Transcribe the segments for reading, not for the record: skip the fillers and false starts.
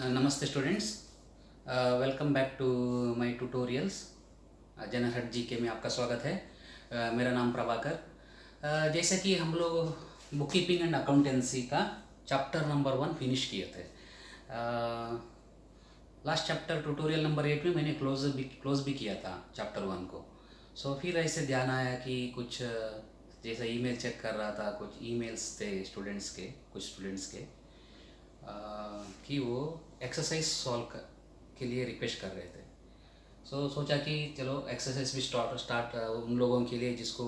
नमस्ते students, welcome back to my tutorials. जनरहट जी के में आपका स्वागत है। मेरा नाम प्रभाकर। जैसे कि हम लोग बुक कीपिंग एंड अकाउंटेंसी का चैप्टर नंबर 1 फिनिश किए थे। लास्ट चैप्टर ट्यूटोरियल नंबर 8 में मैंने क्लोज भी किया था चैप्टर 1 को। सो फिर ऐसे ध्यान आया कि कुछ जैसे ईमेल चेक कर रहा था, कुछ ईमेल्स थे कुछ स्टूडेंट्स के कि वो एक्सरसाइज के लिए रिक्वेस्ट कर रहे थे। सोचा कि चलो एक्सरसाइज भी स्टार्ट उन लोगों के लिए जिसको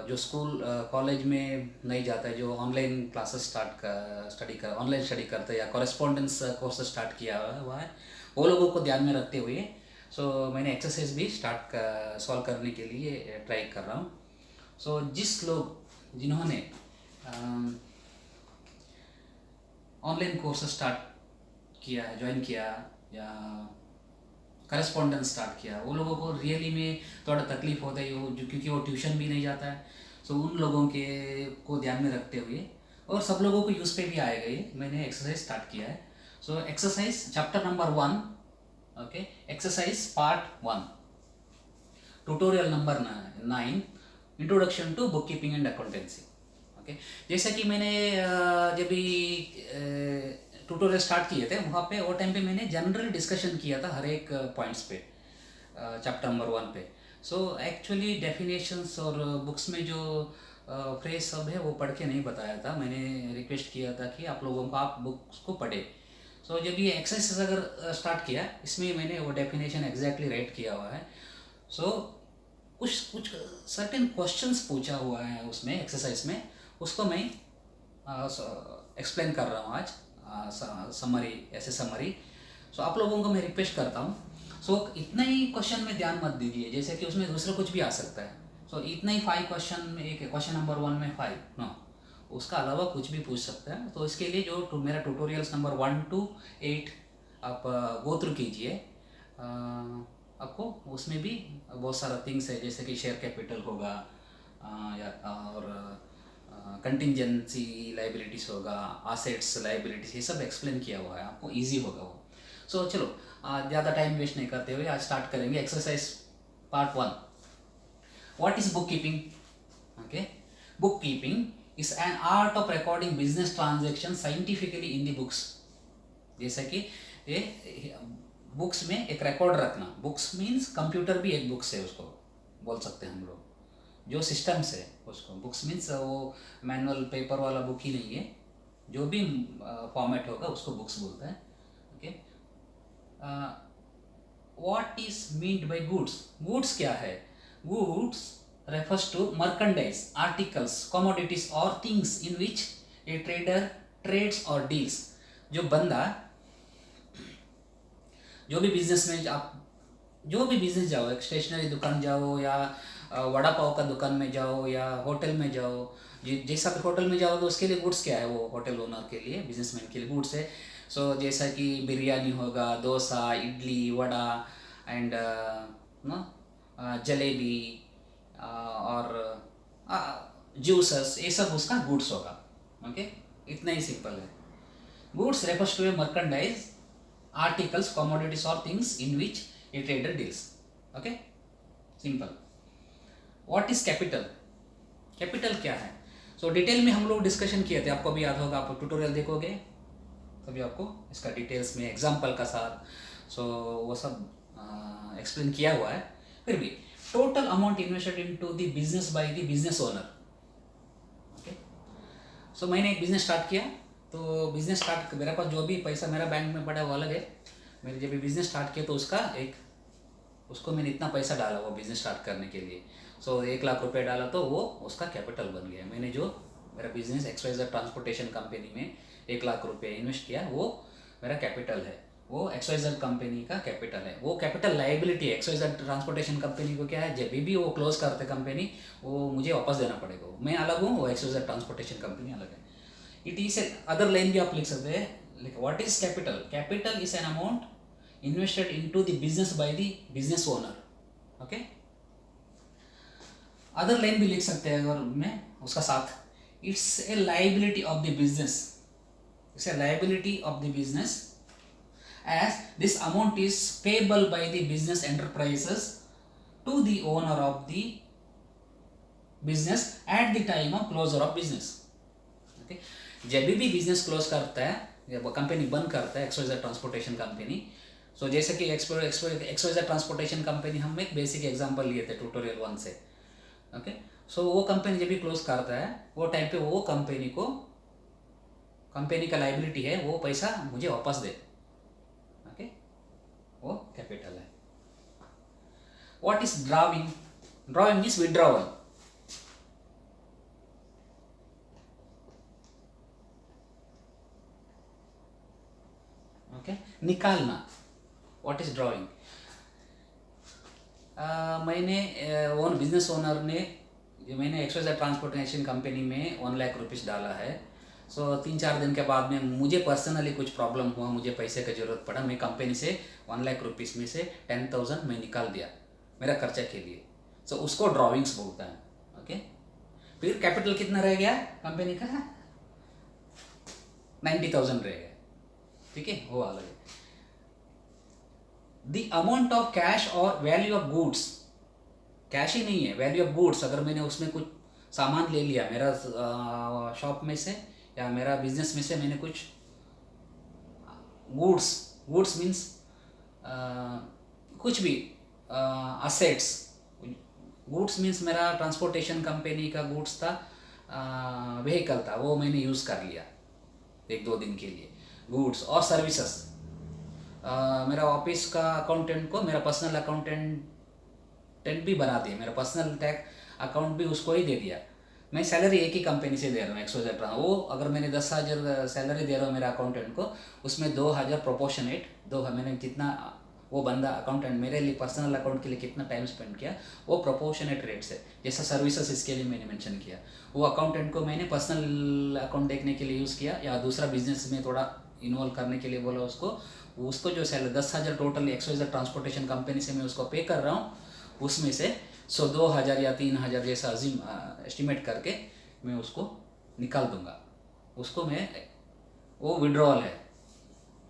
जो स्कूल कॉलेज में नहीं जाता है, जो ऑनलाइन क्लासेस ऑनलाइन स्टडी करते हैं या कॉरेस्पॉन्डेंस कोर्स स्टार्ट किया हुआ है, वो लोगों को ध्यान में रखते हुए मैंने एक्सरसाइज भी सॉल्व करने के लिए ट्राई कर रहा हूँ। जिन्होंने ऑनलाइन कोर्स स्टार्ट किया है, ज्वाइन किया या करस्पॉन्डेंस स्टार्ट किया, वो लोगों को रियली में थोड़ा तकलीफ होता है क्योंकि वो ट्यूशन भी नहीं जाता है। उन लोगों के को ध्यान में रखते हुए और सब लोगों को यूज़ पे भी आएगा, ये मैंने एक्सरसाइज स्टार्ट किया है। Exercise chapter number 1, okay, exercise part 1, tutorial number 9, introduction to book keeping and accountancy. Okay, जैसा कि मैंने जब भी ट्यूटोरियल स्टार्ट किए थे वहाँ पे वो टाइम पे मैंने जनरल डिस्कशन किया था हर एक पॉइंट्स पे चैप्टर नंबर 1 पे। एक्चुअली डेफिनेशंस और बुक्स में जो फ्रेज सब है वो पढ़ के नहीं बताया था। मैंने रिक्वेस्ट किया था कि आप लोगों को आप बुक्स को पढ़े। जब ये एक्सरसाइज अगर स्टार्ट किया, इसमें मैंने वो डेफिनेशन एग्जैक्टली राइट किया हुआ है। कुछ कुछ सर्टेन क्वेश्चंस पूछा हुआ है उसमें एक्सरसाइज में, उसको मैं एक्सप्लेन कर रहा हूँ आज समरी। आप लोगों को मैं रिक्वेस्ट करता हूँ, इतना ही क्वेश्चन में ध्यान मत दीजिए, जैसे कि उसमें दूसरा कुछ भी आ सकता है। इतना ही 5 क्वेश्चन में, एक क्वेश्चन नंबर 1 में 5 नो, उसका अलावा कुछ भी पूछ सकता है। इसके लिए जो मेरा ट्यूटोरियल्स नंबर 1 to 8 आप गो थ्रू कीजिए। आपको उसमें भी बहुत सारा थिंग्स है, जैसे कि शेयर कैपिटल होगा या और कंटिंजेंसी लाइबिलिटीज होगा, असेट्स लाइबिलिटीज, ये सब एक्सप्लेन किया हुआ है, आपको इजी होगा वो। चलो ज़्यादा टाइम वेस्ट नहीं करते हुए आज स्टार्ट करेंगे exercise part 1। What is book keeping? Okay, book keeping is an art of recording business transaction scientifically in the books. जैसा कि ये बुक्स में एक रिकॉर्ड रखना, बुक्स मीन्स कंप्यूटर भी एक बुक्स है, उसको बोल सकते हैं हम लोग, जो सिस्टम्स है उसको। बुक्स मीन्स वो मैनुअल पेपर वाला बुक ही नहीं है, जो भी फॉर्मेट होगा उसको बुक्स बोलते हैं। Okay, what is meant by goods? Goods क्या है? Goods refers to merchandise, articles, commodities और things in which a trader trades और डील्स। जो बंदा जो भी बिजनेस में आप जो भी बिजनेस जाओ, एक स्टेशनरी दुकान जाओ या वड़ा पाव का दुकान में जाओ या होटल में जाओ, जैसा भी होटल में जाओ तो उसके लिए गुड्स क्या है? वो होटल ओनर के लिए, बिजनेसमैन के लिए गुड्स है। जैसा कि बिरयानी होगा, डोसा, इडली, वड़ा एंड नो जलेबी और जूसेस, ये सब उसका गुड्स होगा। ओके, इतना ही सिंपल है। Goods refers to a merchandise, articles, commodities और things in which a trader deals. Okay, simple. What is capital? Capital क्या है? डिटेल में हम लोग डिस्कशन किए थे, आपको भी याद होगा, आप ट्यूटोरियल देखोगे तभी आपको इसका डिटेल्स में एग्जाम्पल का साथ वो सब एक्सप्लेन किया हुआ है। फिर भी total amount invested into the business by the business owner. Okay, मैंने एक बिजनेस स्टार्ट किया, तो बिजनेस स्टार्ट मेरे पास जो भी पैसा मेरा बैंक में पड़ा है वो अलग है। मैंने जब भी बिजनेस स्टार्ट किया तो उसको मैंने इतना पैसा डाला वो बिजनेस स्टार्ट करने के लिए। 1 लाख रुपए डाला तो वो उसका कैपिटल बन गया। मैंने जो मेरा बिजनेस XYZ ट्रांसपोर्टेशन कंपनी में 1 लाख रुपए इन्वेस्ट किया, वो मेरा कैपिटल है, वो XYZ कंपनी का कैपिटल है। वो कैपिटल लाइबिलिटी है। XYZ ट्रांसपोर्टेशन कंपनी को क्या है, जब भी वो क्लोज करते कंपनी, वो मुझे वापस देना पड़ेगा। मैं अलग हूँ, वो XYZ ट्रांसपोर्टेशन कंपनी अलग है। इट इज अदर लाइन भी आप लिख सकते हैं। What is capital? Capital is an amount invested into the business by the business owner. Okay, other line भी लिख सकते हैं अगर मैं उसका साथ, it's a liability of the business, it's a liability of the business as this amount is payable by the business enterprises to the owner of the business at the time of closure of business. Okay, जब भी business close करता है या वो company बंद करता है XYZ transportation company, सो जैसे कि एक्सवाइजेड ट्रांसपोर्टेशन कंपनी हम एक बेसिक एग्जांपल लिए थे ट्यूटोरियल 1 से. ओके, सो वो कंपनी जब भी क्लोज करता है वो टाइम पे वो कंपनी का लाइबिलिटी है, वो पैसा मुझे वापस दे. ओके, वो कैपिटल है. What is drawing? Drawing means withdrawal. Okay, निकालना. What is drawing? मैंने बिजनेस ओनर ने मैंने एक्सवाइजेड ट्रांसपोर्टेशन कंपनी में 1 लाख रुपीज़ डाला है. सो 3-4 दिन के बाद में मुझे पर्सनली कुछ प्रॉब्लम हुआ, मुझे पैसे की ज़रूरत पड़ा, मैं कंपनी से 1 लाख रुपीज़ में से 10,000 मैं निकाल दिया मेरा खर्चा के लिए. सो उसको ड्राविंग्स बोलता है. ओके, फिर कैपिटल कितना रह गया कंपनी का? 90,000 रह गया. ठीक है, वो अलग है. द अमाउंट ऑफ कैश और वैल्यू ऑफ गुड्स, कैश ही नहीं है, वैल्यू ऑफ गुड्स. अगर मैंने उसमें कुछ सामान ले लिया मेरा शॉप में से या मेरा बिजनेस में से, मैंने कुछ गुड्स मीन्स कुछ भी असेट्स. गुड्स मीन्स मेरा ट्रांसपोर्टेशन कंपनी का गुड्स था, व्हीकल था, वो मैंने यूज़ कर लिया 1-2 दिन के लिए. गुड्स और सर्विसेज. मेरा ऑफिस का अकाउंटेंट को मेरा पर्सनल अकाउंटेंट भी बना दिया, मेरा पर्सनल टैक्स अकाउंट भी उसको ही दे दिया. मैं सैलरी एक ही कंपनी से दे रहा हूँ, एक्सवाइजेड. वो अगर मैंने 10,000 सैलरी दे रहा हूँ मेरा अकाउंटेंट को, उसमें 2,000 प्रोपोर्शनेट, मैंने जितना वो बंदा अकाउंटेंट मेरे लिए पर्सनल अकाउंट के लिए कितना टाइम स्पेंड किया, वो प्रोपोर्शनेट रेट से. जैसा सर्विसेज इसके लिए मैंने मेंशन किया, वो अकाउंटेंट को मैंने पर्सनल अकाउंट देखने के लिए यूज़ किया या दूसरा बिजनेस में थोड़ा इन्वॉल्व करने के लिए बोला उसको जो salary 10,000 total XYZ transportation company से मैं उसको पे कर रहा हूँ, उसमें से 2,000 या 3,000 जैसा एस्टिमेट करके मैं उसको निकाल दूंगा. उसको वो विड्रॉल है.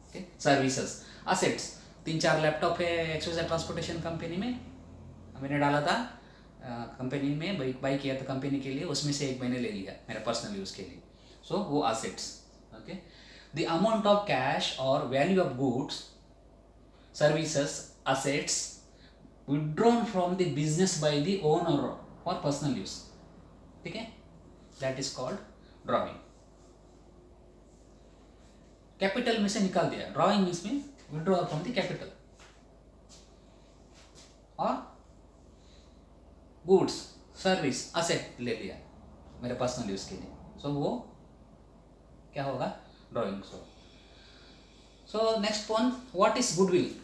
Okay, services. असेट्स, 3-4 लैपटॉप है एक्सवाइजेड ट्रांसपोर्टेशन कंपनी में, मैंने डाला था कंपनी में, बाई किया था कंपनी के लिए, उसमें से एक मैंने ले लिया मेरा पर्सनल यूज़ के लिए. सो वो assets. Okay, the amount of cash or value of goods, services, assets withdrawn from the business by the owner for personal use. ठीक है, that is called drawing. Capital में से निकाल दिया. ड्राइंग मीन्स में withdraw from the capital. और goods, service, asset ले लिया मेरे पर्सनल यूज के लिए. सो वो क्या होगा? Drawing. So next one, what is goodwill?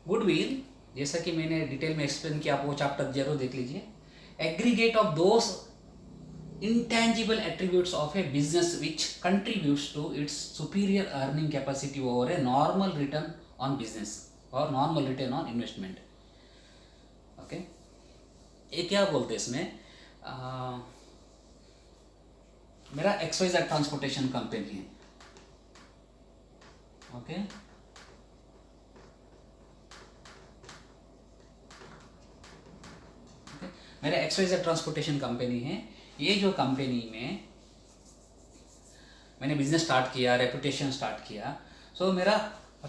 Goodwill जैसा कि मैंने डिटेल में एक्सप्लेन किया, आप वो चैप्टर जरूर देख लीजिए. Aggregate of those intangible attributes of a business which contributes to its superior earning capacity over a normal return on business or normal return on investment. Okay, ये क्या बोलते हैं इसमें? मेरा एक्सवाइजेड ट्रांसपोर्टेशन कंपनी है. ओके, मेरा XYZ transportation company है. ये जो कंपनी में मैंने बिजनेस स्टार्ट किया, रेपुटेशन स्टार्ट किया, सो मेरा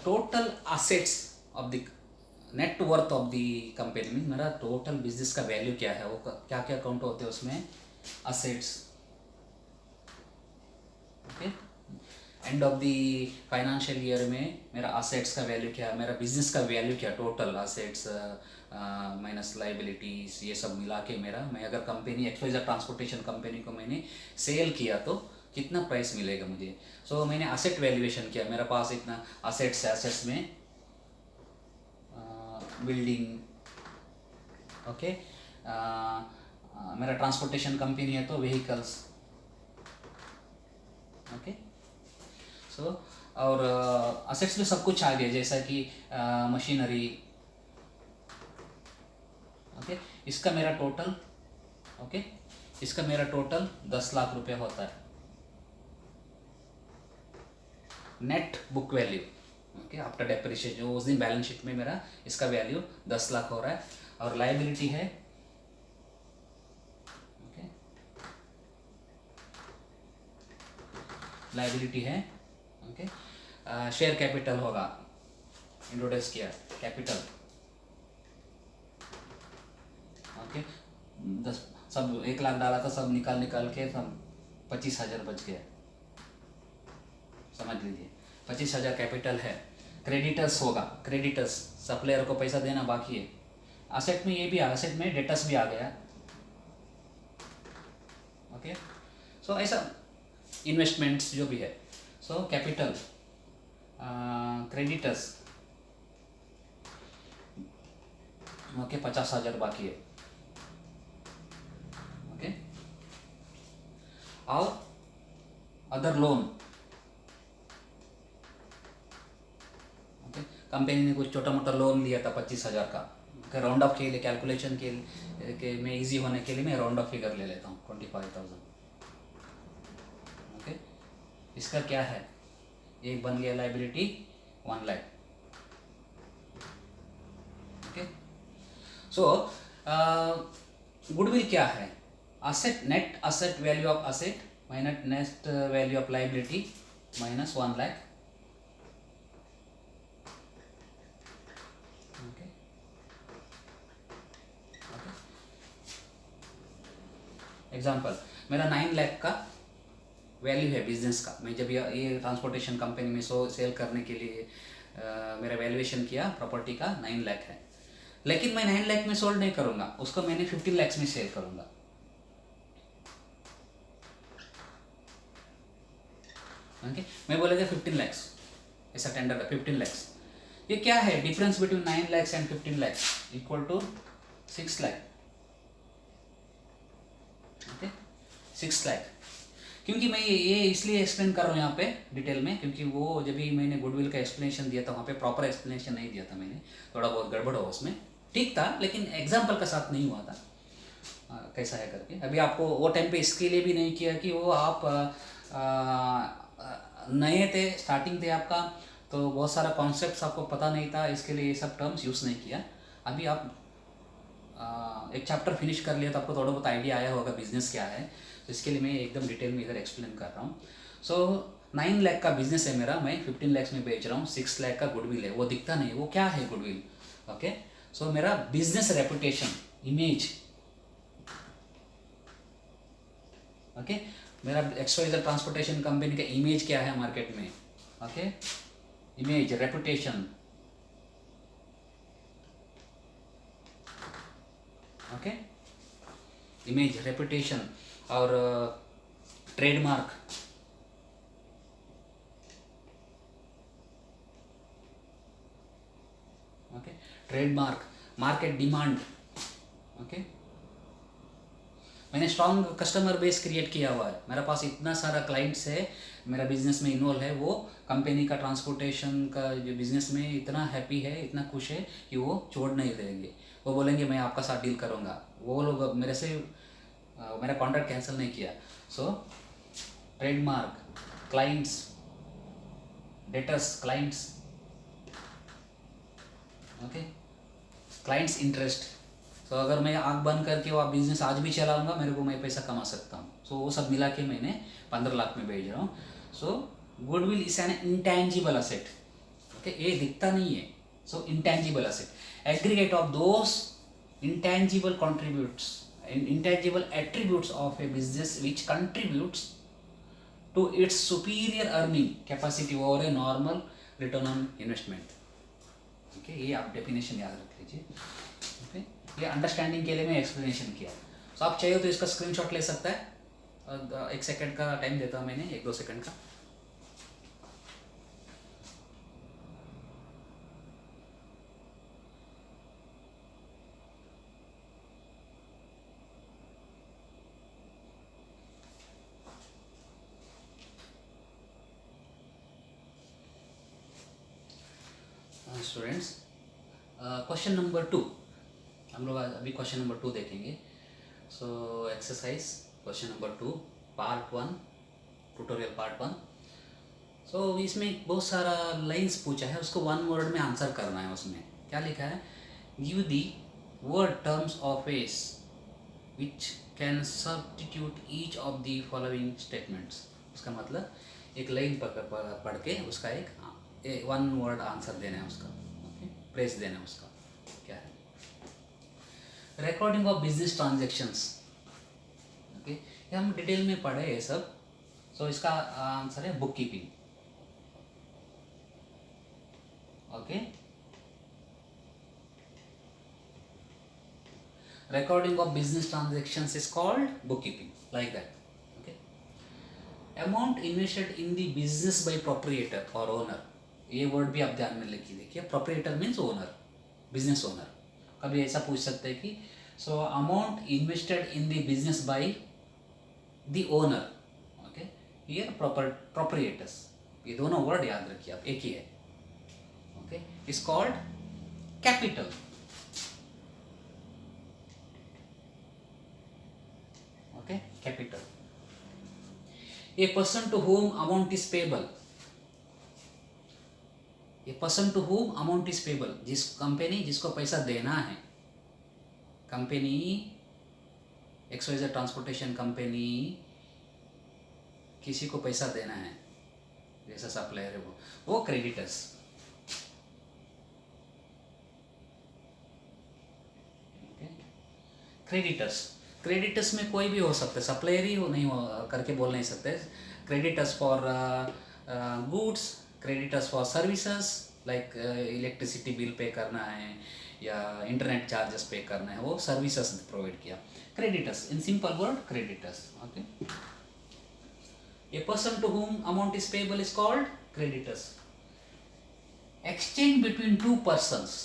total assets of the net worth of the company में मेरा टोटल बिजनेस का वैल्यू क्या है, वो क्या क्या अकाउंट होते हैं उसमें, assets. Okay, end of the financial year में मेरा असेट्स का वैल्यू क्या है, मेरा बिजनेस का वैल्यू क्या, टोटल असेट्स माइनस लाइबिलिटीज, ये सब मिला के मैं अगर कंपनी एक्सवाइजेड ट्रांसपोर्टेशन कंपनी को मैंने सेल किया तो कितना प्राइस मिलेगा मुझे. सो मैंने असेट वैल्यूएशन किया, मेरे पास इतना असेट्स है, असेट्स में बिल्डिंग. ओके, मेरा ट्रांसपोर्टेशन कंपनी है तो व्हीकल्स. ओके, सो और असेट्स में सब कुछ आ गया, जैसा कि मशीनरी. ओके, इसका मेरा टोटल 10 लाख रुपए होता है. Net book value, okay, after depreciation, जो उस दिन बैलेंस शीट में मेरा इसका वैल्यू 10 लाख हो रहा है। और लाइबिलिटी है, ओके, लाइबिलिटी है, ओके, शेयर कैपिटल होगा, इंट्रोड्यूस किया कैपिटल, ओके, 10 सब 1 लाख डाला था, सब निकाल के सब 25,000 बच गया, समझ लीजिए 25,000 कैपिटल है। क्रेडिटर्स होगा, क्रेडिटर्स सप्लायर को पैसा देना बाकी है। असेट में ये भी, असेट में डेटर्स भी आ गया, ओके। सो ऐसा इन्वेस्टमेंट्स जो भी है, सो कैपिटल, क्रेडिटर्स, ओके, 50,000 बाकी है, ओके। और अदर लोन, कंपनी ने कुछ छोटा मोटा लोन लिया था 25,000 का, राउंड ऑफ के लिए, कैलकुलेशन के में इजी होने के लिए मैं राउंड ऑफ फिगर ले लेता हूँ 25,000, ओके। इसका क्या है, एक बन गया लाइबिलिटी 1 लाख, ओके। सो गुडविल क्या है, asset, net asset value of asset minus net value of liability minus 1 lakh, okay. Example, मेरा 9 लाख का वैल्यू है बिजनेस का, मैं जब ये ट्रांसपोर्टेशन कंपनी में सेल करने के लिए मेरा वैल्यूएशन किया प्रॉपर्टी का 9 लाख है, लेकिन मैं 9 लाख में सोल्ड नहीं करूँगा, उसको मैंने 15 लाख में सेल करूँगा, ओके। मैं बोलेगा 15 लाख, ऐसा टेंडर है 15 लाख, ये क्या है, difference between 9 lakh and 15 lakh equal to 6 lakh, okay, 6 lakh. क्योंकि मैं ये इसलिए एक्सप्लेन कर रहा हूँ यहाँ पे डिटेल में, क्योंकि वो जब भी मैंने गुडविल का एक्सप्लेनेशन दिया था वहाँ पे प्रॉपर एक्सप्लेनेशन नहीं दिया था मैंने, थोड़ा बहुत गड़बड़ हो उसमें, ठीक था लेकिन एग्जाम्पल का साथ नहीं हुआ था कैसा है करके। अभी आपको वो टाइम पे इसके लिए भी नहीं किया कि वो आप नए थे, स्टार्टिंग थे आपका, तो बहुत सारा कॉन्सेप्ट्स आपको पता नहीं था, इसके लिए ये सब टर्म्स यूज़ नहीं किया। अभी आप एक चैप्टर फिनिश कर लिया तो आपको थोड़ा बहुत आइडिया आया होगा बिजनेस क्या है, तो इसके लिए मैं एकदम डिटेल में इधर एक्सप्लेन कर रहा हूँ। सो 9 लाख का बिजनेस है मेरा, मैं 15 लाख में बेच रहा हूँ, 6 लाख का गुडविल है, वो दिखता नहीं, वो क्या है गुडविल, ओके। सो मेरा बिजनेस रेपुटेशन, इमेज, ओके, मेरा XYZ ट्रांसपोर्टेशन कंपनी का इमेज क्या है मार्केट में, okay, image, reputation, okay, image, reputation और trademark, okay, trademark, market demand, okay. मैंने स्ट्रॉन्ग कस्टमर बेस क्रिएट किया हुआ है, मेरे पास इतना सारा क्लाइंट्स है, मेरा बिजनेस में इन्वॉल्व है, वो कंपनी का ट्रांसपोर्टेशन का जो बिजनेस में इतना हैप्पी है, इतना खुश है कि वो छोड़ नहीं देंगे, वो बोलेंगे मैं आपका साथ डील करूँगा, वो लोग मेरे से मेरा कॉन्ट्रैक्ट कैंसिल नहीं किया। So trademark, clients, debtors, clients, okay, clients interest. सो अगर मैं आँख बंद करके वो बिजनेस आज भी चलाऊंगा, मेरे को मैं पैसा कमा सकता हूँ। सो वो सब मिला के मैंने 15 लाख में भेज रहा हूँ। So goodwill is an intangible asset, okay, ये दिखता नहीं है। So intangible asset, aggregate of those intangible contributes, intangible attributes of a business which contributes to its superior earning capacity over a normal return on investment, okay. ये आप definition याद रख लीजिए, okay. ये अंडरस्टैंडिंग के लिए मैं एक्सप्लेनेशन किया। सो आप चाहिए तो इसका स्क्रीनशॉट ले सकता है, 1 सेकंड का टाइम देता हूँ मैंने, 1-2 सेकंड का। स्टूडेंट्स, क्वेश्चन नंबर 2, हम लोग अभी क्वेश्चन नंबर 2 देखेंगे। So exercise question number 2 part 1, tutorial part 1। इसमें बहुत सारा लाइंस पूछा है, उसको वन वर्ड में आंसर करना है। उसमें क्या लिखा है, give the word terms of S which can substitute each of the following statements. उसका मतलब एक लाइन पढ़ के उसका एक वन वर्ड आंसर देना है उसका, ओके, प्रेस देना है उसका। क्या है, recording of business transactions, okay, ये हम डिटेल में पढ़े ये सब। इसका आंसर है book keeping, okay. Recording of business transactions is called bookkeeping, like that, okay. Amount invested in the business by proprietor or owner, ये वर्ड भी आप ध्यान में लिखिए। देखिए, proprietor means owner, business owner। कभी ऐसा पूछ सकते हैं कि amount invested in the business by the owner, okay, here proprietors, ये दोनों वर्ड याद रखिए आप, एक ही है, okay, is called capital, okay, capital। A person to whom amount is payable, a person to whom amount is payable, जिस company जिसको पैसा देना है, कंपनी XYZ ट्रांसपोर्टेशन कंपनी किसी को पैसा देना है, जैसा सप्लायर है वो क्रेडिटर्स, क्रेडिटर्स में कोई भी हो सकता है, सप्लायर ही हो नहीं हो करके बोल नहीं सकते। Creditors for goods, creditors for services, like electricity bill pay करना है या इंटरनेट चार्जेस पे करना है, वो सर्विसेज प्रोवाइड किया, creditors, in simple word creditors, okay. A person to whom amount is payable is called creditors. Exchange between two persons,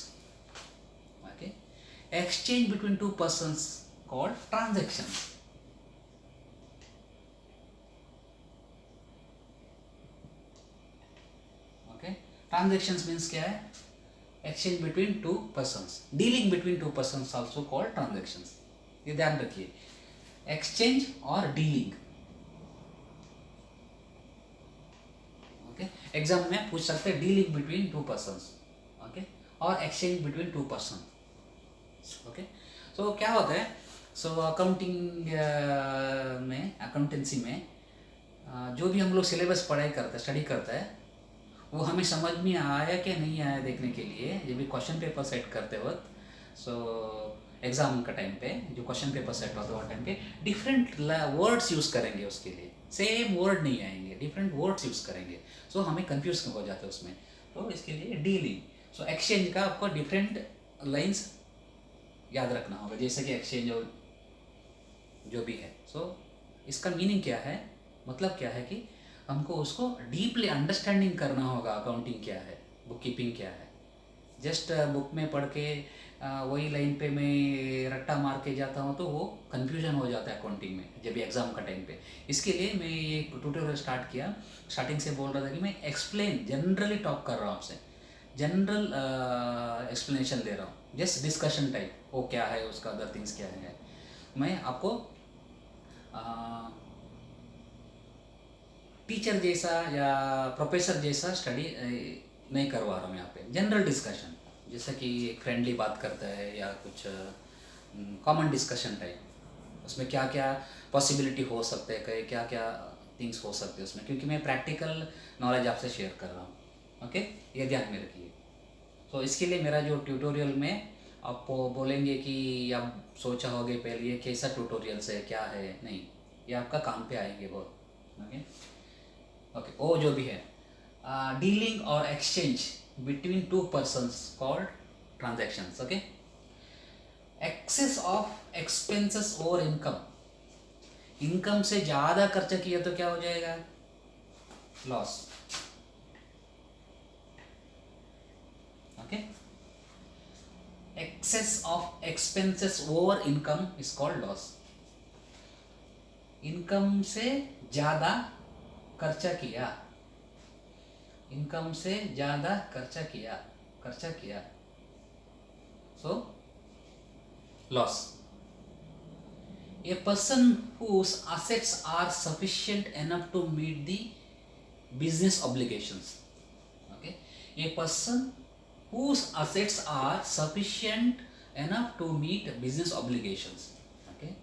okay, exchange between two persons called transactions, okay। transactions means क्या है, exchange between two persons, dealing between two persons also called transactions, ये ध्यान रखिए, exchange और dealing, okay। Exam में पूछ सकते हैं dealing between two persons, okay, और exchange between two persons, okay. क्या होता है, अकाउंटिंग में, अकाउंटेंसी में जो भी हम लोग सिलेबस पढ़ाई करते हैं, स्टडी करता है, वो हमें समझ में आया कि नहीं आया देखने के लिए, जब भी क्वेश्चन पेपर सेट करते वक्त, एग्ज़ाम का टाइम पे जो क्वेश्चन पेपर सेट होता है वो टाइम पे डिफरेंट वर्ड्स यूज़ करेंगे, उसके लिए सेम वर्ड नहीं आएंगे, डिफरेंट वर्ड्स यूज़ करेंगे, हमें कंफ्यूज हो जाते हैं उसमें, तो इसके लिए डीलिंग, एक्सचेंज का आपको डिफरेंट लाइन्स याद रखना होगा, जैसे कि एक्सचेंज और जो भी है। इसका मीनिंग क्या है, मतलब क्या है कि हमको उसको डीपली अंडरस्टैंडिंग करना होगा, अकाउंटिंग क्या है, बुक कीपिंग क्या है। जस्ट बुक में पढ़ के वही लाइन पे मैं रट्टा मार के जाता हूँ तो वो कन्फ्यूजन हो जाता है अकाउंटिंग में, जब भी एग्ज़ाम का टाइम पे। इसके लिए मैं ये ट्यूटोरियल स्टार्ट किया, स्टार्टिंग से बोल रहा था कि मैं एक्सप्लेन, जनरली टॉक कर रहा हूँ आपसे, जनरल एक्सप्लेनेशन दे रहा हूँ, जस्ट डिस्कशन टाइप, वो क्या है, उसका अदर थिंग्स क्या है। मैं आपको टीचर जैसा या प्रोफेसर जैसा स्टडी नहीं करवा रहा हूँ यहाँ पे, जनरल डिस्कशन, जैसा कि एक फ्रेंडली बात करता है या कुछ कॉमन डिस्कशन टाइप, उसमें क्या क्या पॉसिबिलिटी हो सकते हैं, क्या क्या थिंग्स हो सकते हैं उसमें, क्योंकि मैं प्रैक्टिकल नॉलेज आपसे शेयर कर रहा हूँ, ओके, ये ध्यान में रखिए। इसके लिए मेरा जो ट्यूटोरियल में आप बोलेंगे कि आप सोचा होगे पहले ये कैसा ट्यूटोरियल है, क्या है, नहीं, ये आपका काम पे आएंगे बहुत, ओके ओके। वो जो भी है, डीलिंग और exchange between two persons called transactions, okay. Excess of expenses over income, इनकम से ज़्यादा खर्चा किया तो क्या हो जाएगा, loss, okay. excess of expenses over income is called loss, income से ज़्यादा खर्चा किया, इनकम से ज़्यादा खर्चा किया, loss. A person whose assets are sufficient enough to meet the business obligations. Okay, a person whose assets are sufficient enough to meet business obligations. Okay,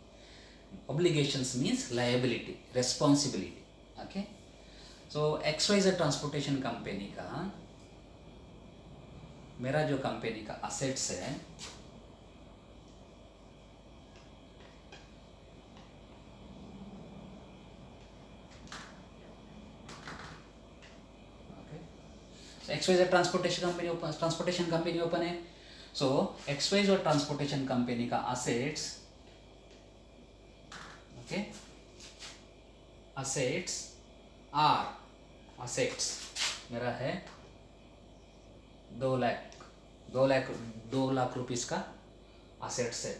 obligations means liability, responsibility. Okay, so XYZ transportation company का, मेरा जो company का assets है, XYZ transportation company open है. So XYZ transportation company का assets, okay, assets मेरा है 2 lakh rupees का असेट्स है.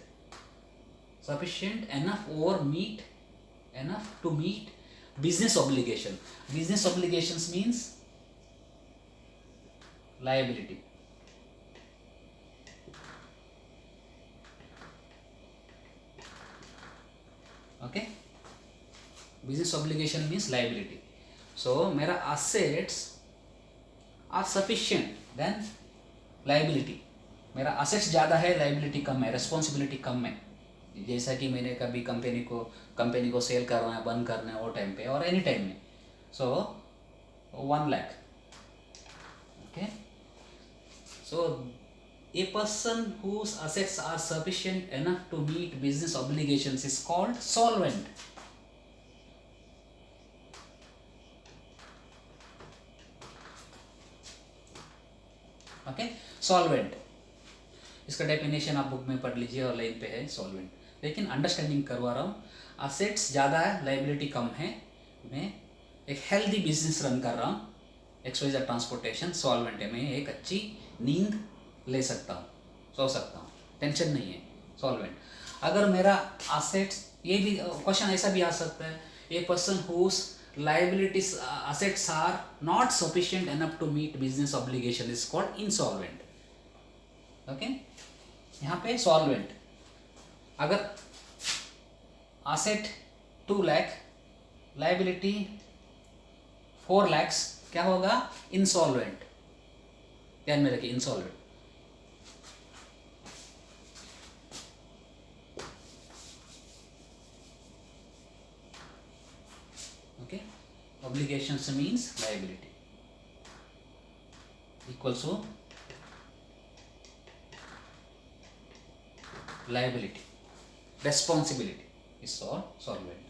Sufficient enough to meet business obligation. Business obligations means liability. Okay, business obligation means liability. So मेरा assets are sufficient than liability. मेरा assets ज़्यादा है, liability कम है, responsibility कम है. जैसा कि मैंने कभी कंपनी को सेल करना है, बंद करना है वो टाइम पे और एनी टाइम में. सो 1 lakh. Okay, so a person whose assets are sufficient enough to meet business obligations is called solvent. Okay, solvent. इसका डेफिनेशन आप बुक में पढ़ लीजिए और लाइन पे है solvent. लेकिन अंडरस्टैंडिंग करवा रहा हूँ. असेट्स ज़्यादा है, लाइबिलिटी कम है, मैं एक हेल्दी बिजनेस रन कर रहा हूँ. XYZ ट्रांसपोर्टेशन सॉल्वेंट है, मैं एक अच्छी नींद ले सकता हूँ, सो सकता हूँ, टेंशन नहीं है, सॉल्वेंट. अगर मेरा असेट्स, ये भी क्वेश्चन ऐसा भी आ सकता है, a person whose liabilities assets are not sufficient enough to meet business obligation is called insolvent. Okay, यहाँ पे सॉल्वेंट. अगर असेट 2 लाख, लाइबिलिटी 4 लाख, क्या होगा? इंसॉल्वेंट. ध्यान में रखिए, insolvent. Okay, obligations means liability equals to liability, responsibility is solvent.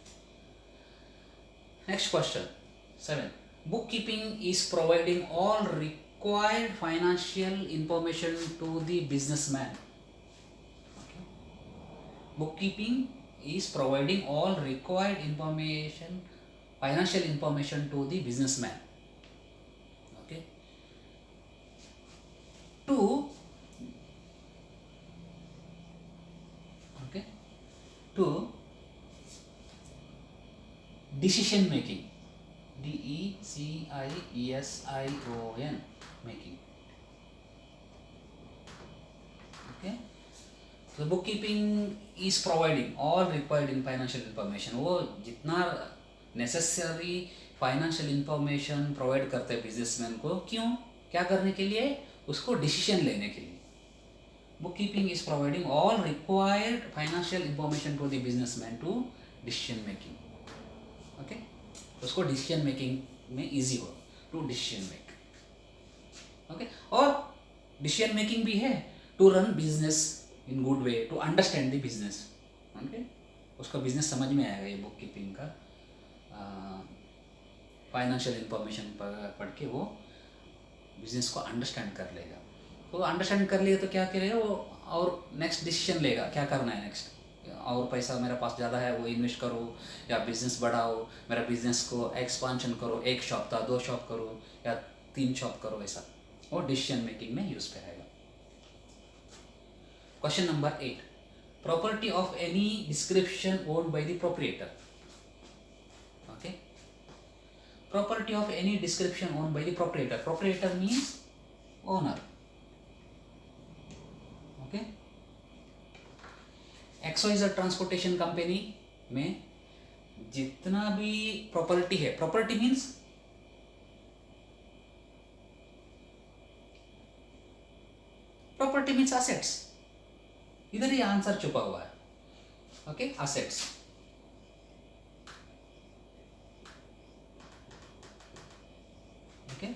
Next question 7. Bookkeeping is providing all required financial information to the businessman. Okay. Bookkeeping is providing all required information, financial information to the businessman. Okay. 2. Okay. 2. Decision making. DECIESION making. Okay, so bookkeeping is providing all required in financial information. वो जितना necessary financial information provide करते हैं businessman को. क्यों? क्या करने के लिए? उसको डिसीजन लेने के लिए. bookkeeping is providing all required financial information to the businessman to decision making. Okay, उसको डिसीजन मेकिंग में इजी हो, टू डिसीजन मेक. ओके, और डिसीजन मेकिंग भी है to run business in good way, to understand the business. Okay, उसका business समझ में आएगा ये बुक कीपिंग का. फाइनेंशियल इंफॉर्मेशन पढ़ के वो बिजनेस को अंडरस्टैंड कर लेगा. तो अंडरस्टैंड कर लिया तो क्या करेगा वो, और नेक्स्ट डिसीजन लेगा क्या करना है नेक्स्ट. और पैसा मेरे पास ज़्यादा है, वो इन्वेस्ट करो या बिजनेस बढ़ाओ, मेरा बिजनेस को एक्सपांशन करो, 1 शॉप था 2 शॉप करो या 3 शॉप करो, ऐसा वो डिसीजन मेकिंग में यूज पे आएगा. Question number 8. Property of any description owned by the proprietor. Okay, property of any description owned by the proprietor. Proprietor means owner. Okay, XYZ transportation company में जितना भी प्रॉपर्टी है, प्रॉपर्टी मीन्स मीन्स असेट्स, इधर ही answer छुपा हुआ है। Okay, assets. Okay,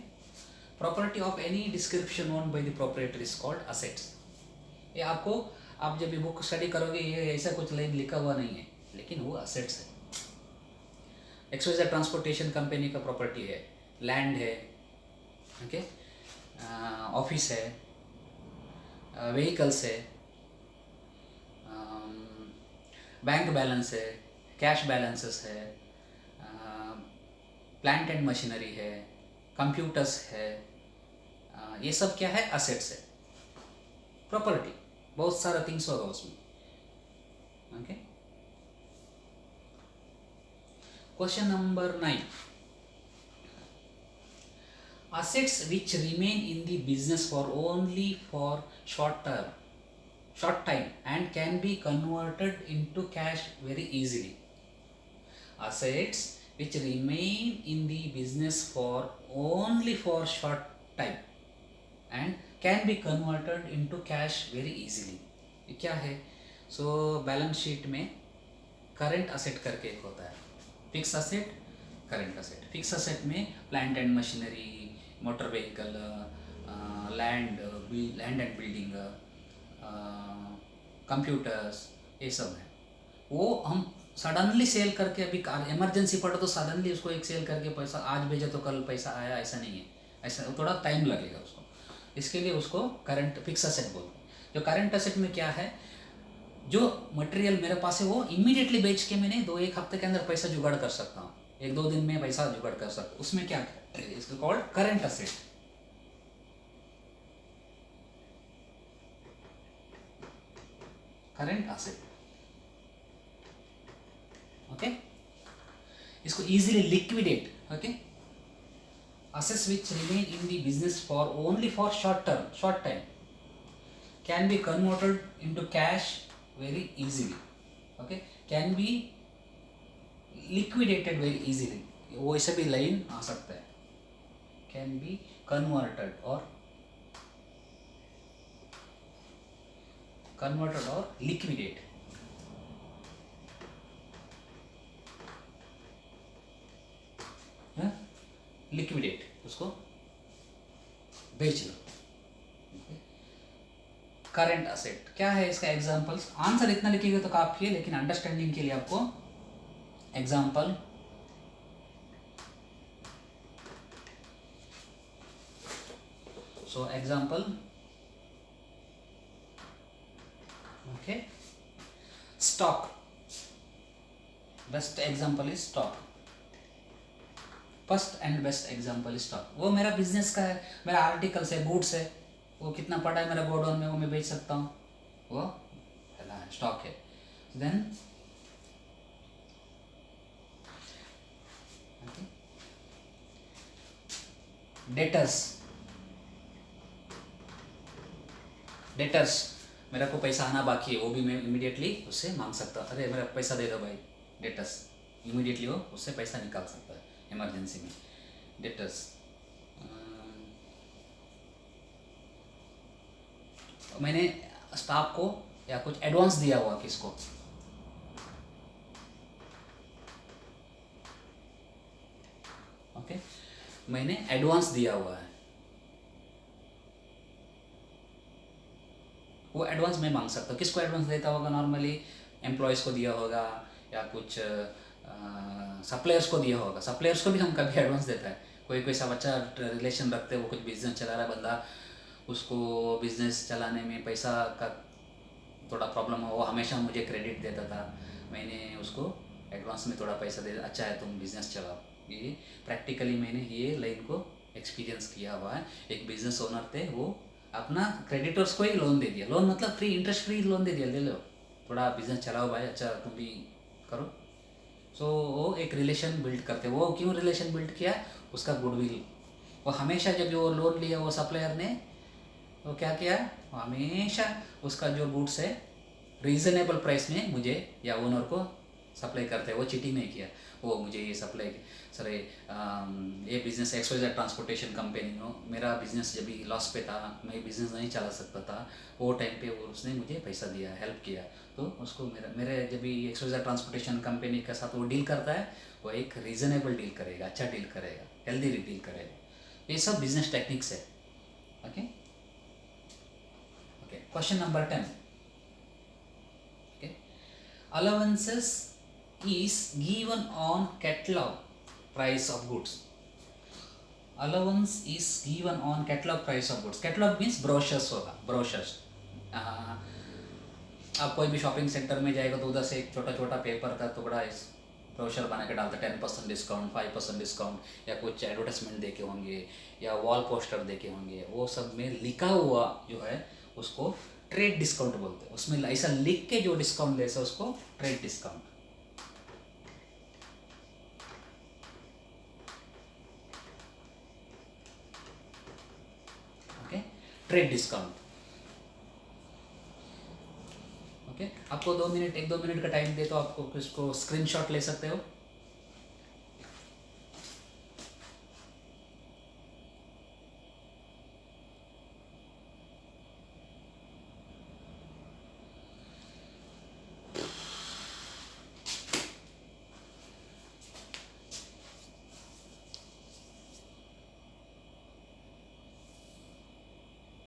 property of any description owned by the proprietor is called assets. ये आपको, आप जब ये बुक स्टडी करोगे ये ऐसा कुछ लाइन लिखा हुआ नहीं है, लेकिन वो असेट्स है। एक्सवाइजेड ट्रांसपोर्टेशन कंपनी का प्रॉपर्टी है, लैंड है, ओके, ऑफिस है, व्हीकल्स है, बैंक बैलेंस है, कैश बैलेंसेस है, प्लांट एंड मशीनरी है, कंप्यूटर्स है, ये सब क्या है? असेट्स है। प्रॉपर्टी बहुत सारा थिंग्स होगा उसमें। Okay, question number 9, assets which remain in the business for only for short time and can be converted into cash very easily. Assets which remain in the business for only for short time and can be converted into cash very easily. ये क्या है? So balance sheet में current asset करके एक होता है, fix asset, current asset. Fix asset में plant and machinery, motor vehicle, land and building, computers, ये सब है। वो हम सडनली सेल करके, अभी इमरजेंसी पड़ा तो सडनली उसको एक सेल करके पैसा आज भेजा तो कल पैसा आया, ऐसा नहीं है। ऐसा थोड़ा टाइम लगेगा उसको, इसके लिए उसको करंट फिक्स असेट बोलते हैं। जो करंट असेट में क्या है, जो मटेरियल मेरे पास है वो इमीडिएटली बेच के मैंने 2-1 हफ्ते के अंदर पैसा जुगाड़ कर सकता हूँ, 1-2 दिन में पैसा जुगाड़ कर सकता हूँ, उसमें क्या है, इसको called current asset. Current asset, okay. इसको easily liquidate, okay. assets which remain in the business for only for short time can be converted into cash very easily, okay, can be liquidated very easily। वो ऐसे भी line आ सकता है, can be converted or liquidate। Liquidate, उसको बेच लो। Current asset क्या है, इसका एग्जांपल्स, आंसर इतना लिखिएगा तो काफी है, लेकिन अंडरस्टैंडिंग के लिए आपको example, so example, okay, stock, best example is stock, first and best example is stock. वो मेरा बिजनेस का है, मेरा आर्टिकल्स है, गुड्स है, वो कितना पड़ा है मेरा गोडाउन में, वो मैं बेच सकता हूँ, वो स्टॉक है। देन डेटर्स, मेरा को पैसा आना बाकी है, वो भी मैं इमीडिएटली उससे मांग सकता हूँ, अरे मेरा पैसा दे दो भाई, डेटर्स, इमीडिएटली वो उससे पैसा निकाल सकता है इमरजेंसी में। डेटर्स, मैंने स्टाफ को या कुछ एडवांस दिया हुआ किसको, ओके, मैंने एडवांस दिया हुआ है, वो एडवांस मैं मांग सकता हूँ। किसको एडवांस देता होगा? नॉर्मली एम्प्लॉयज़ को दिया होगा या कुछ सप्लायर्स को दिया होगा। सप्लायर्स को भी हम कभी एडवांस देता है, कोई सब अच्छा रिलेशन रखते हैं, वो कुछ बिजनेस चला रहा है बंदा, उसको बिजनेस चलाने में पैसा का थोड़ा प्रॉब्लम हो, वो हमेशा मुझे क्रेडिट देता था, मैंने उसको एडवांस में थोड़ा पैसा दे, अच्छा है तुम बिजनेस चलाओ। ये प्रैक्टिकली मैंने ये लाइन को एक्सपीरियंस किया हुआ है। एक बिजनेस ओनर थे, वो अपना क्रेडिटर्स को ही लोन दे दिया, लोन मतलब फ्री, इंटरेस्ट फ्री लोन दे दिया, ले लो थोड़ा बिजनेस चलाओ भाई, अच्छा तुम भी करो। सो वो एक रिलेशन बिल्ड करते, वो क्यों रिलेशन बिल्ड किया? उसका गुडविल, वो हमेशा जब वो लोन लिया वो सप्लायर ने, वो क्या किया, हमेशा उसका जो गुड्स है रीज़नेबल प्राइस में मुझे या ओनर को सप्लाई करते हैं वो चीटिंग नहीं किया, वो मुझे ये सप्लाई सर ये बिज़नेस XYZ ट्रांसपोर्टेशन कंपनी में मेरा बिज़नेस जब भी लॉस पे था, मैं बिज़नेस नहीं चला सकता था, वो टाइम पे वो उसने मुझे पैसा दिया, हेल्प किया। तो उसको मेरे जब भी XYZ ट्रांसपोर्टेशन कंपनी के साथ वो डील करता है, वो एक रीज़नेबल डील करेगा, अच्छा डील करेगा, हेल्दी डील करेगा। ये सब बिजनेस टेक्निक्स है। Okay okay, question number 10। Okay, allowances is given on catalog price of goods. Allowance is given on catalog price of goods. Catalog means brochures होगा, brochures। आप कोई भी शॉपिंग सेंटर में जाएगा तो उधर से एक छोटा छोटा पेपर का टुकड़ा इस ब्रोशर बना के डालता, 10% डिस्काउंट, 5% डिस्काउंट, या कुछ एडवर्टाइजमेंट देके होंगे या वॉल पोस्टर देके होंगे, वो सब में लिखा हुआ जो है उसको ट्रेड डिस्काउंट बोलते हैं। उसमें ऐसा लिख के जो डिस्काउंट दे उसको trade discount. Okay, trade discount. Okay, आपको 1-2 मिनट का टाइम दे तो आपको इसको स्क्रीनशॉट ले सकते हो।